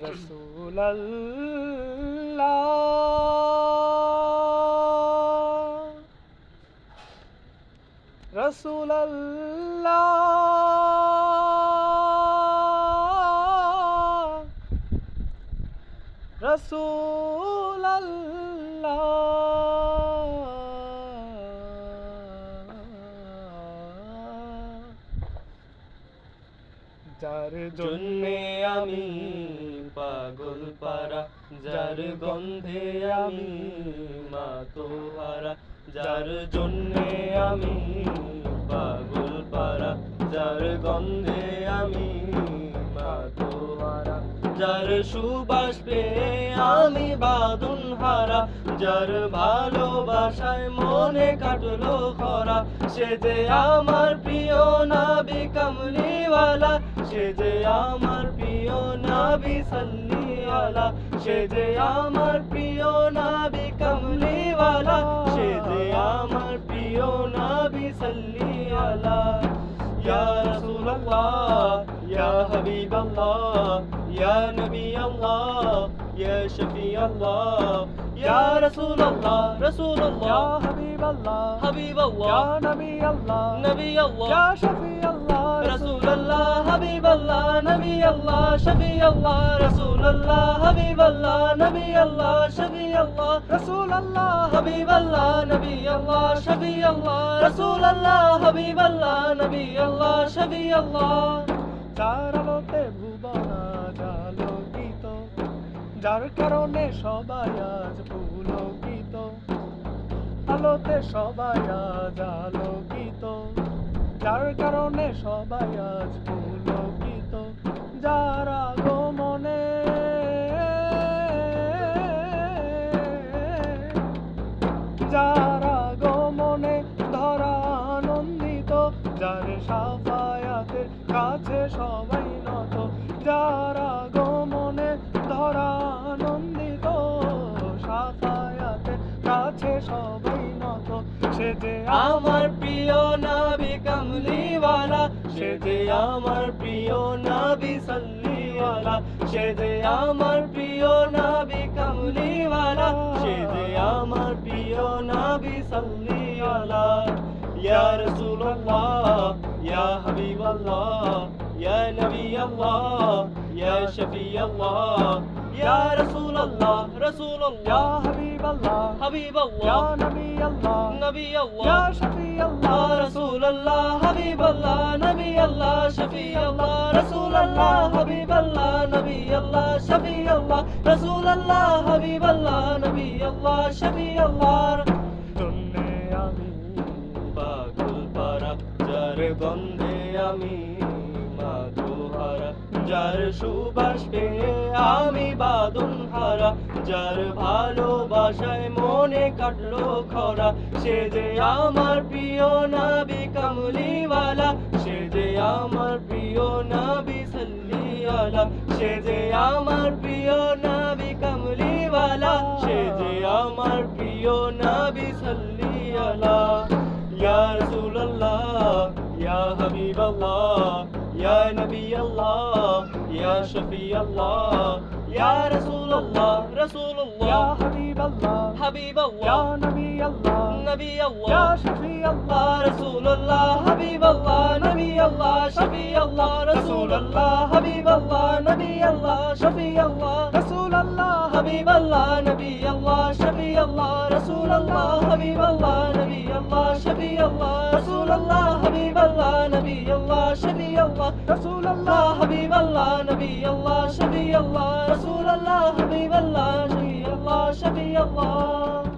রাসূলুল্লাহ রাসূলুল্লাহ রাসূলুল্লাহ যার জন্যে আমি পাগল পারা, যার গন্ধে আমি মাতোহারা, যার জন্যে আমি পাগল পারা, যার গন্ধে আমি মাতোহারা, যার সুবাস পেয়ে আমি বাঁধন হারা, যার ভালোবাসায় মনে কাটলো খরা, সে যে আমার প্রিয় নবী কামলিওয়ালা, সে যে আমার প্রিয় নবী সাল্লিওয়ালা, সে যে আমার প্রিয় নবী কামলিওয়ালা, সে যে আমার প্রিয় নবী সাল্লিওয়ালা। ইয়া রাসূলুল্লাহ ইয়া হাবিবাল্লাহ ইয়া নবী আল্লাহ ইয়া শফি আল্লাহ। ইয়া রাসূলুল্লাহ রাসূলুল্লাহ ইয়া হাবিবাল্লাহ হাবিবাল্লাহ ইয়া নবী আল্লাহ নবী আল্লাহ ইয়া শফি আল্লাহ। রাসূলুল্লাহ হাবিবাল্লাহ নবী আল্লাহ শফি আল্লাহ। রাসূলুল্লাহ হাবিবাল্লাহ নবী আল্লাহ শফি আল্লাহ। রাসূলুল্লাহ হাবিবাল্লাহ নবী আল্লাহ শফি আল্লাহ। রাসূলুল্লাহ হাবিবাল্লাহ নবী আল্লাহ শফি আল্লাহ। যার আলোতে ভুবন আলোকিত, যার কারণে সবাই আজ পুলকিত, আলোতে সবাই আজ আলোকিত, যার কারণে সবাই আজ পুলকিত, যার আগমনে যার আগমনে ধরা আনন্দিত, যার সাফায়াতের কাছে সবাই নত, যার আগমনে ধরা আনন্দিত, সাফায়াতের কাছে সবাই নত, সে যে আমার প্রিয় নবী কামলিওয়ালা, সে যে আমার প্রিয় নবী সাল্লিওয়ালা, সে যে আমার প্রিয় নবী কামলিওয়ালা, সে যে আমার প্রিয় নবী সাল্লিওয়ালা। ইয়া রাসূলুল্লাহ ইয়া হাবিবাল্লাহ ইয়া নবী আল্লাহ ইয়া শফি আল্লাহ। ইয়া রাসূলুল্লাহ রাসূলুল্লাহ ইয়া হাবিবাল্লাহ হাবিবাল্লাহ ইয়া নবী আল্লাহ নবী আল্লাহ ইয়া শফি আল্লাহ। রাসূলুল্লাহ হাবিবাল্লাহ নবী আল্লাহ শফি আল্লাহ। রাসূলুল্লাহ হাবিবাল্লাহ নবী আল্লাহ শফি আল্লাহ। রাসূলুল্লাহ হাবিবাল্লাহ নবী আল্লাহ শফি আল্লাহ। জন্যে আমি পাগল পারা, যার গন্ধে আমি মাতোহারা, যার সুবাস পেয়ে আমি বাঁধন হারা, যার ভালোবাসায় মনে কাটলো খরা, সে যে আমার প্রিয় নবী কামলিওয়ালা, সে যে আমার প্রিয় নবী সাল্লিওয়ালা, সে যে আমার প্রিয় নবী কামলিওয়ালা, সে যে আমার প্রিয় নবী সাল্লিওয়ালা। ইয়া রাসূলুল্লাহ ইয়া হাবিবাল্লাহ ইয়া নবী আল্লাহ ইয়া শফি আল্লাহ। ইয়া রাসূলুল্লাহ রাসূলুল্লাহ ইয়া হাবিবাল্লাহ হাবিবাল্লাহ ইয়া নবী আল্লাহ নবী আল্লাহ ইয়া শফি আল্লাহ। রাসূলুল্লাহ হাবিবাল্লাহ নবী আল্লাহ শফি আল্লাহ। রাসূলুল্লাহ হাবিবাল্লাহ নবী আল্লাহ শফি আল্লাহ। রাসূলুল্লাহ হাবিবাল্লাহ নবী আল্লাহ শফি আল্লাহ। রাসূলুল্লাহ হাবিবাল্লাহ নবী আল্লাহ শফি আল্লাহ। রাসূলুল্লাহ হাবিবাল্লাহ নবী আল্লাহ শফি আল্লাহ। রাসূলুল্লাহ হাবিবাল্লাহ নবী আল্লাহ শফি আল্লাহ। রাসূলুল্লাহ হাবিবাল্লাহ নবী আল্লাহ শফি আল্লাহ।